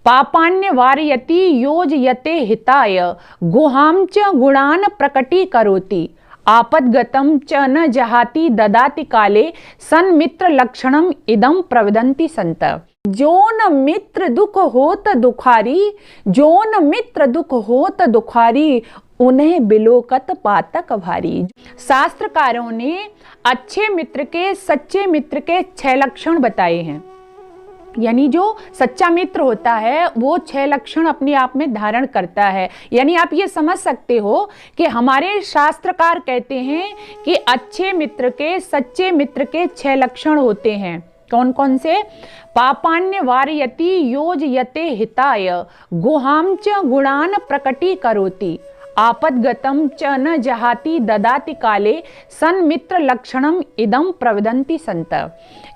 पापान्य वारयति योजयते हिताय गुहां च गुणान् प्रकटीकरोति आपद्गतं च न जहाति ददाति काले सन्मित्र लक्षणम इदं प्रवदन्ति संत। जोन मित्र दुख होत दुखारी, जोन मित्र दुख होत दुखारी, उन्हें बिलोकत पातक भारी। शास्त्रकारों ने अच्छे मित्र के, सच्चे मित्र के 6 लक्षण बताए हैं। यानी जो सच्चा मित्र होता है वो 6 लक्षण अपने आप में धारण करता है। यानी आप ये समझ सकते हो कि हमारे शास्त्रकार कहते हैं कि अच्छे मित्र के, सच्चे मित्र के 6 लक्षण होते हैं। कौन कौन से? पापान्य वारयति योजयते हिताय गुहां च गुणान् प्रकटीकरोति आपद्गतं च न जहाति ददाति काले सन्मित्र लक्षणम इदं प्रवदन्ति संत।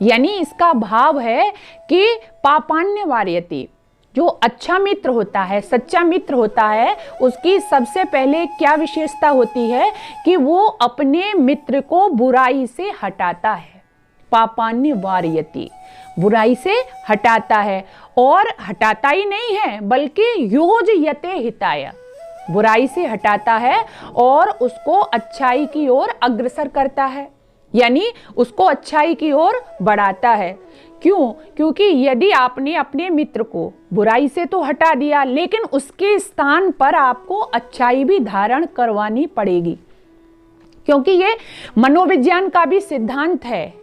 यानी इसका भाव है कि पापान्य वारयति, जो अच्छा मित्र होता है, सच्चा मित्र होता है, उसकी सबसे पहले क्या विशेषता होती है कि वो अपने मित्र को बुराई से हटाता है। पापान्य वारयति, बुराई से हटाता है, और हटाता ही नहीं है बल्कि योजयते हिताय, बुराई से हटाता है और उसको अच्छाई की ओर अग्रसर करता है, यानी उसको अच्छाई की ओर बढ़ाता है। क्यों? क्योंकि यदि आपने अपने मित्र को बुराई से तो हटा दिया, लेकिन उसके स्थान पर आपको अच्छाई भी धारण करवानी पड़ेगी, क्योंकि ये मनोविज्ञान का भी सिद्धांत है।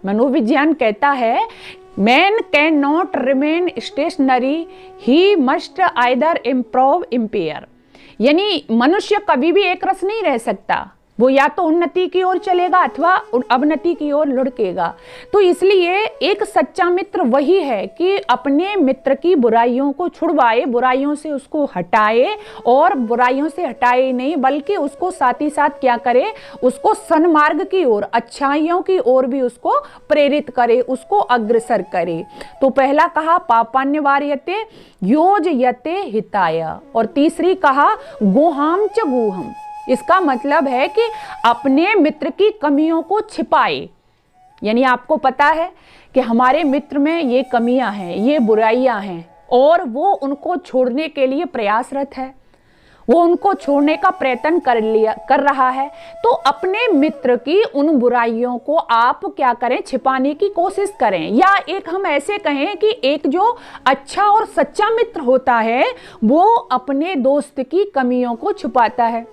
मनोविज्ञान कहता है man can not remain stationery, he must either improve empire. यानी मनुष्य कभी भी एक रस नहीं रह सकता, वो या तो उन्नति की ओर चलेगा अथवा अवनति की ओर लुढ़केगा। तो इसलिए एक सच्चा मित्र वही है कि अपने मित्र की बुराइयों को छुड़वाए, बुराइयों से उसको हटाए, और बुराइयों से हटाए नहीं बल्कि उसको साथ ही साथ क्या करे, उसको सन्मार्ग की ओर, अच्छाइयों की ओर भी उसको प्रेरित करे, उसको अग्रसर करे। तो पहला कहा पापान्य वारयते योजयते हिताय, और तीसरी कहा गुहां च गुहम। इसका मतलब है कि अपने मित्र की कमियों को छिपाए। यानी आपको पता है कि हमारे मित्र में ये कमियां हैं, ये बुराइयां हैं, और वो उनको छोड़ने के लिए प्रयासरत है, वो उनको छोड़ने का प्रयत्न कर रहा है। तो अपने मित्र की उन बुराइयों को आप क्या करें, छिपाने की कोशिश करें। या एक हम ऐसे कहें कि एक जो अच्छा और सच्चा मित्र होता है वो अपने दोस्त की कमियों को छुपाता है,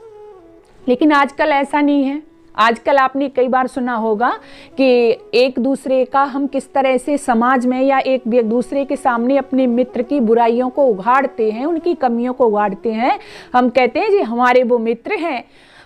लेकिन आजकल ऐसा नहीं है। आजकल आपने कई बार सुना होगा कि एक दूसरे का हम किस तरह से समाज में या एक दूसरे के सामने अपने मित्र की बुराइयों को उघाड़ते हैं, उनकी कमियों को उघाड़ते हैं। हम कहते हैं जी हमारे वो मित्र हैं,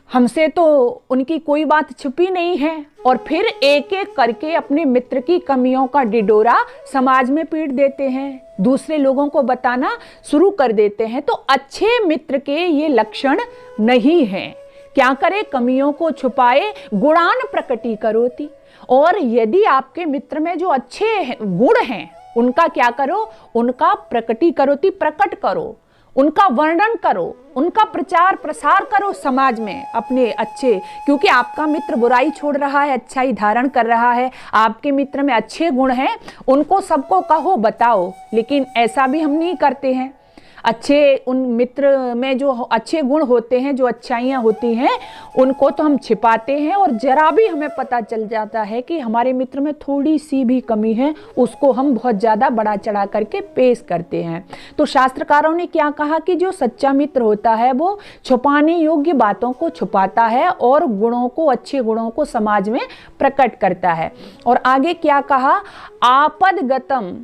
हमसे तो उनकी कोई बात छुपी नहीं है, और फिर एक एक करके अपने मित्र की कमियों का डिडोरा समाज में पीट देते हैं, दूसरे लोगों को बताना शुरू कर देते हैं। तो अच्छे मित्र के ये लक्षण नहीं हैं। क्या करे? कमियों को छुपाए, गुणान प्रकटीकरोति। और यदि आपके मित्र में जो अच्छे गुण हैं उनका क्या करो, उनका प्रकटीकरोति, प्रकट करो, उनका वर्णन करो, उनका प्रचार प्रसार करो समाज में अपने अच्छे। क्योंकि आपका मित्र बुराई छोड़ रहा है, अच्छाई धारण कर रहा है, आपके मित्र में अच्छे गुण हैं, उनको सबको कहो, बताओ। लेकिन ऐसा भी हम नहीं करते हैं। अच्छे उन मित्र में जो अच्छे गुण होते हैं, जो अच्छाइयाँ होती हैं, उनको तो हम छिपाते हैं, और जरा भी हमें पता चल जाता है कि हमारे मित्र में थोड़ी सी भी कमी है, उसको हम बहुत ज़्यादा बड़ा चढ़ा करके पेश करते हैं। तो शास्त्रकारों ने क्या कहा कि जो सच्चा मित्र होता है वो छुपाने योग्य बातों को छुपाता है और गुणों को, अच्छे गुणों को समाज में प्रकट करता है। और आगे क्या कहा, आपदगतम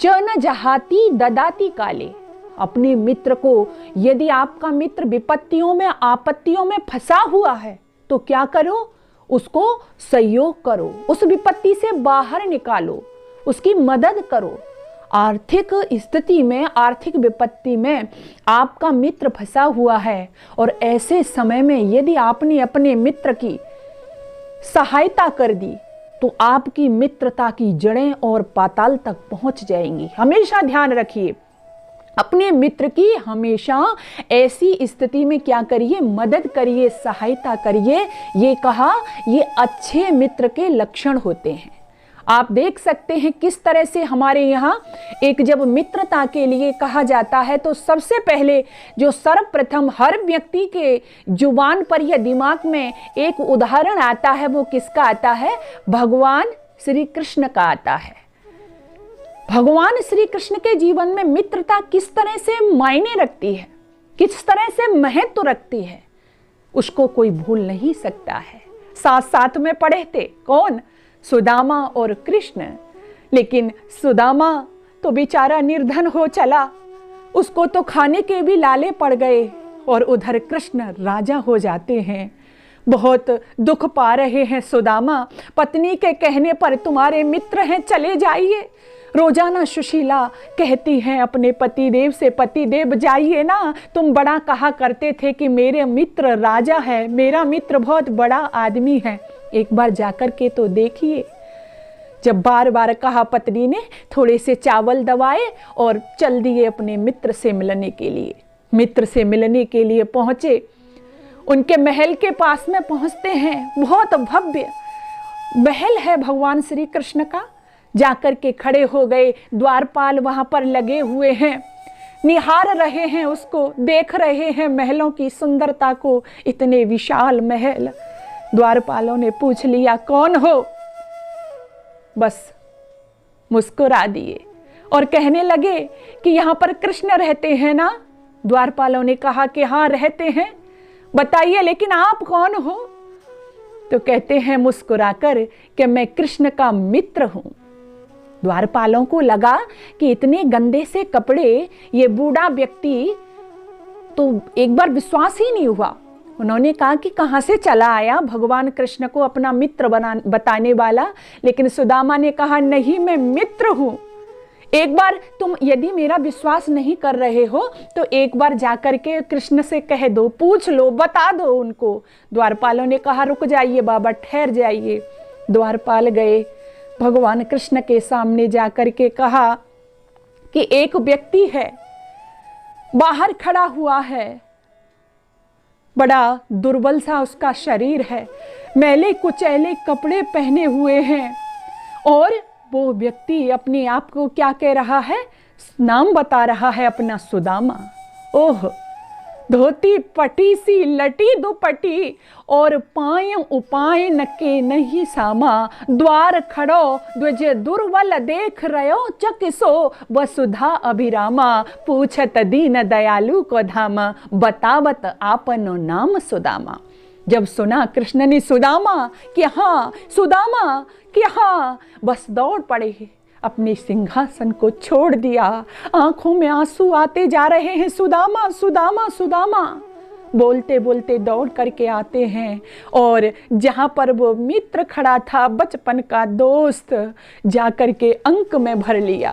च न जहाति ददाति काले। अपने मित्र को, यदि आपका मित्र विपत्तियों में, आपत्तियों में फंसा हुआ है तो क्या करो, उसको सहयोग करो, उस विपत्ति से बाहर निकालो, उसकी मदद करो। आर्थिक स्थिति में, आर्थिक विपत्ति में आपका मित्र फंसा हुआ है, और ऐसे समय में यदि आपने अपने मित्र की सहायता कर दी तो आपकी मित्रता की जड़ें और पाताल तक पहुंच जाएंगी। हमेशा ध्यान रखिए, अपने मित्र की हमेशा ऐसी स्थिति में क्या करिए, मदद करिए, सहायता करिए। ये कहा, ये अच्छे मित्र के लक्षण होते हैं। आप देख सकते हैं किस तरह से हमारे यहाँ एक जब मित्रता के लिए कहा जाता है तो सबसे पहले जो सर्वप्रथम हर व्यक्ति के जुबान पर या दिमाग में एक उदाहरण आता है वो किसका आता है? भगवान श्री कृष्ण का आता है। भगवान श्री कृष्ण के जीवन में मित्रता किस तरह से मायने रखती है, किस तरह से महत्व रखती है, उसको कोई भूल नहीं सकता है। साथ साथ में पढ़े थे कौन? सुदामा और कृष्ण। लेकिन सुदामा तो बेचारा निर्धन हो चला, उसको तो खाने के भी लाले पड़ गए, और उधर कृष्ण राजा हो जाते हैं। बहुत दुख पा रहे हैं सुदामा। पत्नी के कहने पर तुम्हारे मित्र हैं, चले जाइए। रोजाना सुशीला कहती हैं अपने पतिदेव से, पतिदेव जाइए ना, तुम बड़ा कहा करते थे कि मेरे मित्र राजा है, मेरा मित्र बहुत बड़ा आदमी है, एक बार जाकर के तो देखिए। जब बार बार कहा पत्नी ने, थोड़े से चावल दबाए और चल दिए अपने मित्र से मिलने के लिए। मित्र से मिलने के लिए पहुंचे, उनके महल के पास में पहुंचते हैं। बहुत भव्य महल है भगवान श्री कृष्ण का। जाकर के खड़े हो गए, द्वारपाल वहां पर लगे हुए हैं, निहार रहे हैं उसको, देख रहे हैं महलों की सुंदरता को। इतने विशाल महल। द्वारपालों ने पूछ लिया कौन हो? बस मुस्कुरा दिए और कहने लगे कि यहाँ पर कृष्ण रहते हैं ना? द्वारपालों ने कहा कि हाँ रहते हैं। बताइए लेकिन आप कौन हो? तो कहते हैं मुस्कुराकर कि मैं कृष्ण का मित्र हूं। द्वारपालों को लगा कि इतने गंदे से कपड़े, ये बूढ़ा व्यक्ति, तो एक बार विश्वास ही नहीं हुआ। उन्होंने कहा कि कहाँ से चला आया भगवान कृष्ण को अपना मित्र बताने वाला। लेकिन सुदामा ने कहा नहीं, मैं मित्र हूं। एक बार तुम यदि मेरा विश्वास नहीं कर रहे हो तो एक बार जाकर के कृष्ण से कह दो, पूछ लो, बता दो उनको। द्वारपालों ने कहा रुक जाइए बाबा, ठहर जाइए। द्वारपाल गए, भगवान कृष्ण के सामने जाकर के कहा कि एक व्यक्ति है, बाहर खड़ा हुआ है, बड़ा दुर्बल सा उसका शरीर है, मैले कुचैले कपड़े पहने हुए हैं, और वो व्यक्ति अपने आप को क्या कह रहा है? नाम बता रहा है अपना, सुदामा। ओह, धोती पटी सी लटी दुपटी, और पाय उपाय नके नहीं सामा, द्वार खड़ो द्वज दुर्बल देख रयो चकिसो, वसुधा अभिरामा, पूछत दीन दयालु को धामा, बतावत आपनो नाम सुदामा। जब सुना कृष्ण ने सुदामा कि हाँ, सुदामा कि हाँ, बस दौड़ पड़े, अपने सिंहासन को छोड़ दिया। आंखों में आंसू आते जा रहे हैं। सुदामा सुदामा सुदामा बोलते बोलते दौड़ करके आते हैं, और जहां पर वो मित्र खड़ा था, बचपन का दोस्त, जाकर के अंक में भर लिया,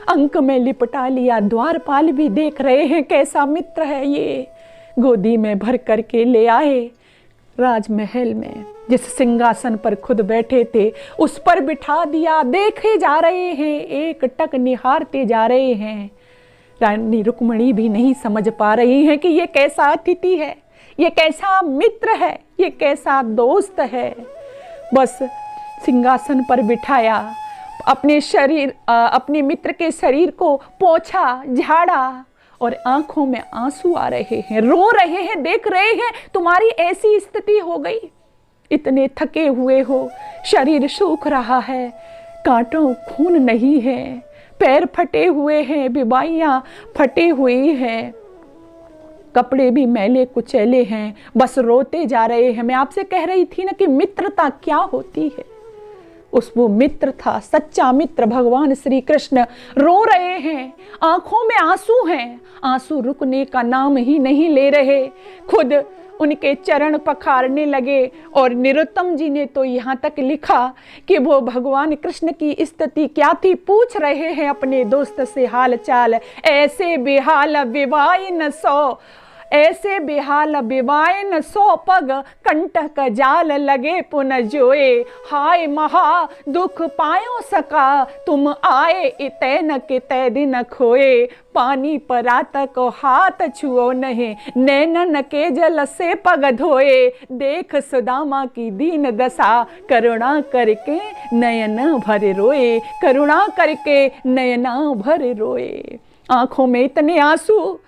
अंक में लिपटा लिया। द्वारपाल भी देख रहे हैं कैसा मित्र है ये। गोदी में भर करके ले आए, राजमहल में जिस सिंहासन पर खुद बैठे थे उस पर बिठा दिया। देखे जा रहे हैं, एक टक निहारते जा रहे हैं। रानी रुक्मणी भी नहीं समझ पा रही हैं कि ये कैसा अतिथि है, ये कैसा मित्र है, ये कैसा दोस्त है। बस सिंहासन पर बिठाया, अपने मित्र के शरीर को पोंछा, झाड़ा, और आंखों में आंसू आ रहे हैं, रो रहे हैं, देख रहे हैं तुम्हारी ऐसी स्थिति हो गई, इतने थके हुए हो, शरीर सूख रहा है, कांटों खून नहीं है, पैर फटे हुए हैं, बिबाइयाँ फटे हुई हैं, कपड़े भी मैले कुचैले हैं, बस रोते जा रहे हैं। मैं आपसे कह रही थी ना कि मित्रता क्या होती है। वो मित्र था, सच्चा मित्र भगवान श्री कृष्ण। रो रहे हैं, आंखों में आंसू हैं, आंसू रुकने का नाम ही नहीं ले रहे। खुद उनके चरण पखारने लगे, और निरुत्तम जी ने तो यहाँ तक लिखा कि वो भगवान कृष्ण की स्थिति क्या थी पूछ रहे हैं अपने दोस्त से हाल चाल। ऐसे बेहाल विवाह न सो, ऐसे बेहाल बिवायन सो पग, कंटक जाल लगे पुन जोए। हाय महा दुख पायो सका, तुम आए इतै न कितै दिन खोए। पानी परात को हाथ छुओ नहीं, नैनन के जल से पग धोए। देख सुदामा की दीन दशा, करुणा करके नयन भर रोए। करुणा करके नयना भर रोए। आंखों में इतने आंसू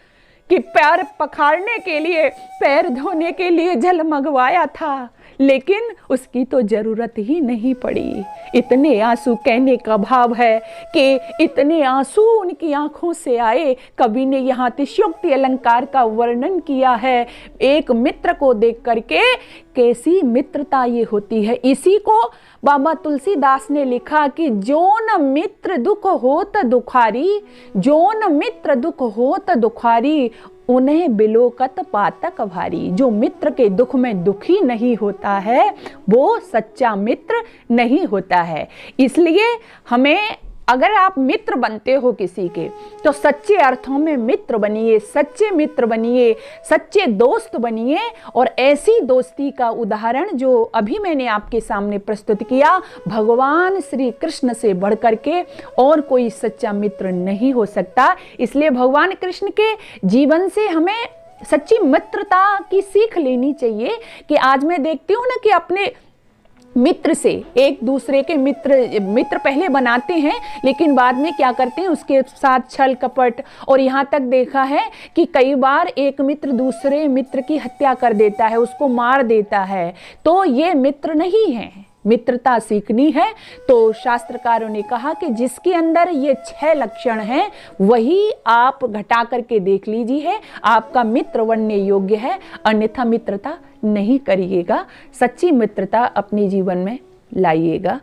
कि पैर पखारने के लिए, पैर धोने के लिए जल मंगवाया था, लेकिन उसकी तो जरूरत ही नहीं पड़ी। इतने आंसू कहने का भाव है कि इतने आंसू उनकी आंखों से आए। कवि ने यहाँ अतिशयोक्ति अलंकार का वर्णन किया है। एक मित्र को देख करके कैसी मित्रता ये होती है। इसी को बाबा तुलसीदास ने लिखा कि जोन मित्र दुख होत दुखारी, जोन मित्र दुख होत दुखारी, उन्हें बिलोकत पातक भारी। जो मित्र के दुख में दुखी नहीं होता है वो सच्चा मित्र नहीं होता है। इसलिए हमें, अगर आप मित्र बनते हो किसी के, तो सच्चे अर्थों में मित्र बनिए, सच्चे मित्र बनिए, सच्चे दोस्त बनिए। और ऐसी दोस्ती का उदाहरण जो अभी मैंने आपके सामने प्रस्तुत किया, भगवान श्री कृष्ण से बढ़कर के और कोई सच्चा मित्र नहीं हो सकता। इसलिए भगवान कृष्ण के जीवन से हमें सच्ची मित्रता की सीख लेनी चाहिए। कि आज मैं देखती हूँ ना कि अपने मित्र से, एक दूसरे के मित्र पहले बनाते हैं, लेकिन बाद में क्या करते हैं, उसके साथ छल कपट। और यहाँ तक देखा है कि कई बार एक मित्र दूसरे मित्र की हत्या कर देता है, उसको मार देता है। तो ये मित्र नहीं है। मित्रता सीखनी है तो शास्त्रकारों ने कहा कि जिसके अंदर ये 6 लक्षण हैं वही आप घटा करके देख लीजिए, आपका मित्र बनने योग्य है। अन्यथा मित्रता नहीं करिएगा, सच्ची मित्रता अपने जीवन में लाइएगा।